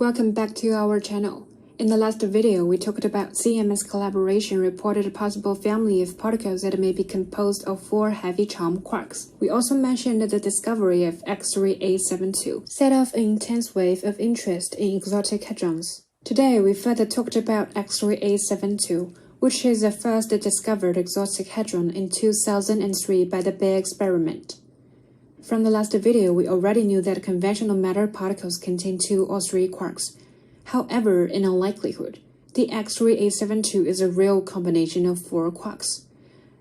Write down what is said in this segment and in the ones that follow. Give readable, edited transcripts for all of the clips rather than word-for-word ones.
Welcome back to our channel. In the last video, we talked about CMS collaboration reported a possible family of particles that may be composed of 4 heavy charm quarks. We also mentioned the discovery of X3A72, set off an intense wave of interest in exotic hadrons. Today, we further talked about X3A72, which is the first discovered exotic hadron in 2003 by the Bayer experiment. From the last video, we already knew that conventional matter particles contain 2 or 3 quarks. However, in all likelihood, the X3A72 is a real combination of 4 quarks.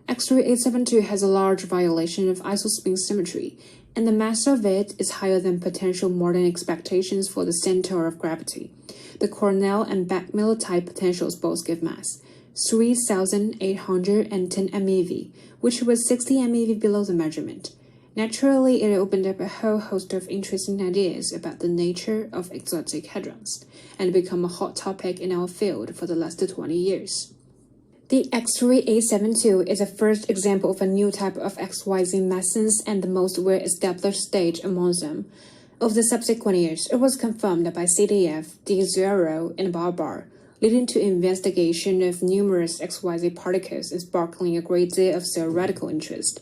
X3A72 has a large violation of isospin symmetry, and the mass of it is higher than potential modern expectations for the center of gravity. The Cornell and Beck-Miller type potentials both give mass 3,810 MeV, which was 60 MeV below the measurement. Naturally, it opened up a whole host of interesting ideas about the nature of exotic hadrons, and become a hot topic in our field for the last 20 years. The X3A72 is the first example of a new type of XYZ mesons and the most well-established stage among them. Over the subsequent years, it was confirmed by CDF, D0, and Barbar, leading to investigation of numerous XYZ particles and sparkling a great deal of theoretical interest.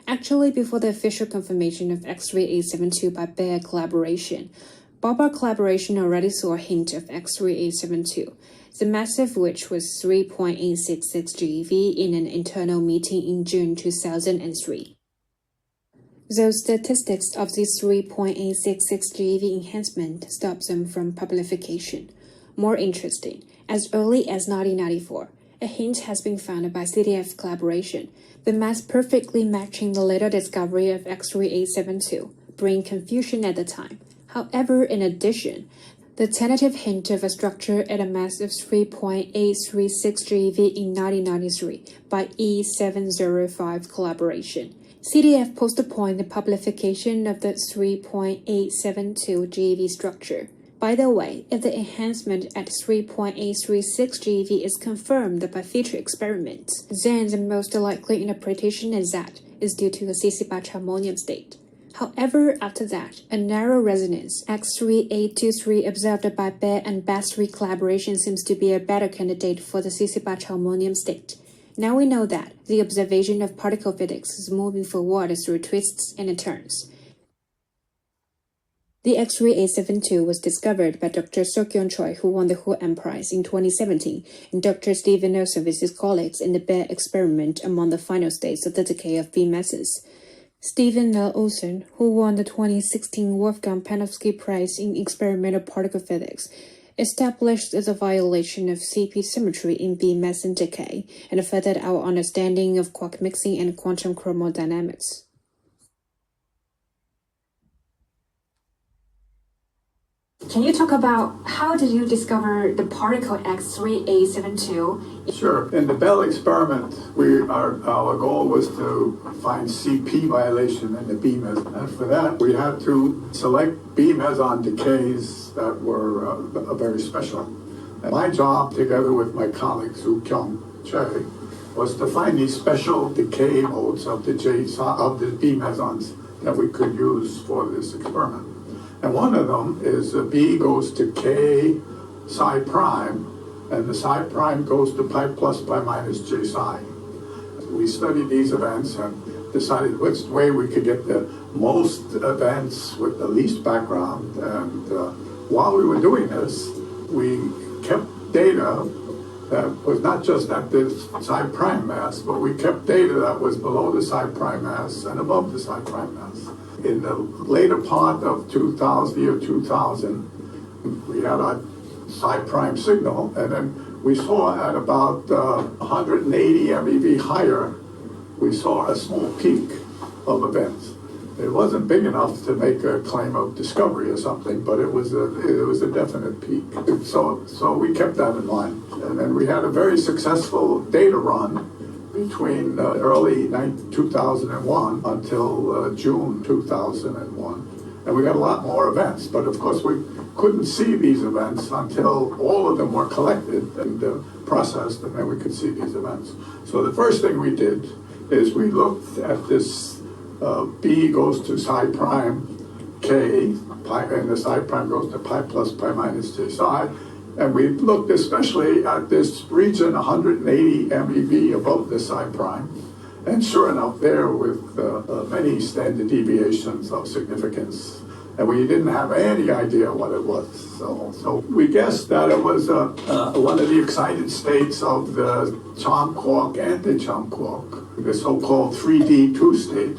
Actually, before the official confirmation of X3A72 by Bayer collaboration, Barbar collaboration already saw a hint of X3A72, the mass of which was 3.866 GeV in an internal meeting in June 2003. Those statistics of this 3.866 GeV enhancement stopped them from publication. More interesting, as early as 1994, a hint has been found by CDF collaboration, the mass perfectly matching the later discovery of X3A72, bringing confusion at the time. However, in addition, the tentative hint of a structure at a mass of 3.836 GeV in 1993 by E705 collaboration. CDF postponed the publication of the 3.872 GeV structure. By the way, if the enhancement at 3.836 GeV is confirmed by future experiments, then the most likely interpretation is that is due to the cis-harmonium state. However, after that, a narrow resonance X3A23 observed by Bayer and BAS3 collaboration seems to be a better candidate for the cis-harmonium state. Now we know that the observation of particle physics is moving forward through twists and turns. The X3A72 was discovered by Dr. Seokyeon Choi, who won the Hu-An Prize in 2017, and Dr. Stephen Olsen with his colleagues in the Bayer experiment among the final states of the decay of B masses. Stephen Olsen, who won the 2016 Wolfgang Panofsky Prize in experimental particle physics, established the violation of CP symmetry in B meson decay and furthered our understanding of quark mixing and quantum chromodynamics. Can you talk about how did you discover the particle X3A72? Sure. In the Bell experiment, our goal was to find CP violation in the B meson. And for that, we had to select B meson decays that were very special. And my job, together with my colleague Seokyeon Choi, was to find these special decay modes of the B mesons that we could use for this experiment. And one of them is B goes to K psi prime, and the psi prime goes to pi plus pi minus J psi. We studied these events and decided which way we could get the most events with the least background. And while we were doing this, we kept data that was not just at the psi prime mass, but we kept data that was below the psi prime mass and above the psi prime mass. In the later part of year 2000, we had a psi prime signal, and then we saw at about 180 MeV higher, we saw a small peak of events. It wasn't big enough to make a claim of discovery or something, but it was a definite peak. So we kept that in mind, and then we had a very successful data run between early 2001 until June 2001. And we got a lot more events, but of course we couldn't see these events until all of them were collected and processed, and then we could see these events. So the first thing we did is we looked at this B goes to psi prime K, pi, and the psi prime goes to pi plus pi minus j psi. And we looked especially at this region 180 MeV above the psi prime. And sure enough, there with many standard deviations of significance. And we didn't have any idea what it was. So we guessed that it was one of the excited states of the charm quark, anti-charm quark, the so-called 3D2 state,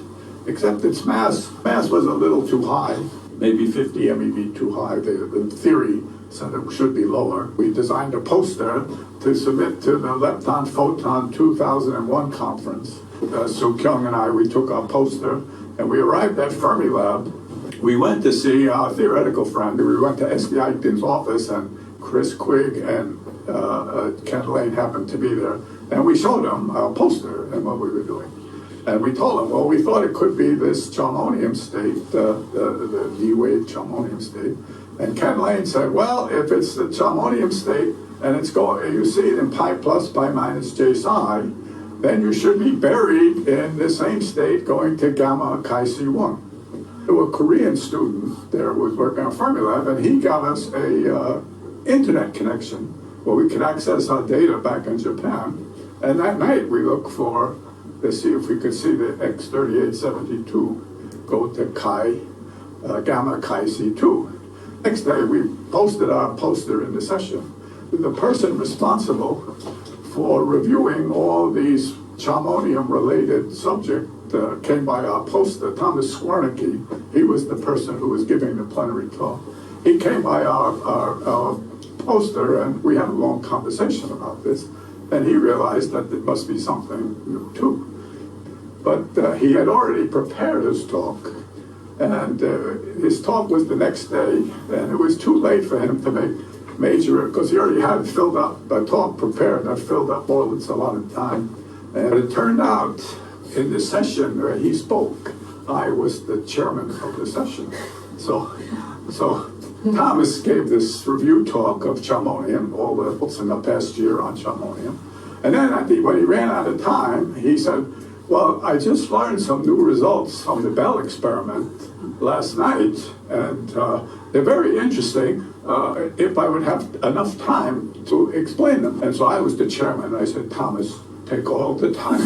except its mass was a little too high, maybe 50 MeV too high. The theory said it should be lower. We designed a poster to submit to the Lepton Photon 2001 conference. Soo Kyung and I, we took our poster, and we arrived at Fermilab. We went to see our theoretical friend. We went to S.D. Eichton's office, and Chris Quigg and Ken Lane happened to be there. And we showed them our poster and what we were doing. And we told them, well, we thought it could be this charmonium state, the D-wave charmonium state. And Ken Lane said, well, if it's the charmonium state, and it's going, you see it in pi plus pi minus j psi, then you should be buried in the same state going to gamma chi C1. A Korean student there was working on Fermilab, and he got us a internet connection where we could access our data back in Japan. And that night we looked to see if we could see the X3872 go to gamma chi C2. Next day we posted our poster in the session. The person responsible for reviewing all these charmonium-related subjects came by our poster. Thomas Swernicke, he was the person who was giving the plenary talk. He came by our poster, and we had a long conversation about this, and he realized that there must be something new too. But he had already prepared his talk, and his talk was the next day, and it was too late for him to make major, because he already had filled up a talk prepared that filled up all its allotted time. And it turned out in the session where he spoke, I was the chairman of the session. So Thomas gave this review talk of charmonium, all the books in the past year on charmonium. And then when he ran out of time, he said, well, I just learned some new results from the Bell experiment last night, and they're very interesting if I would have enough time to explain them. And so I was the chairman. I said, Thomas, take all the time.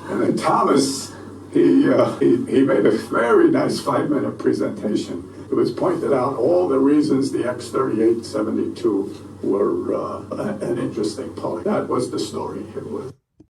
And then Thomas, he made a very nice 5-minute presentation. It was pointed out all the reasons the X3872 were an interesting poly. That was the story. It was.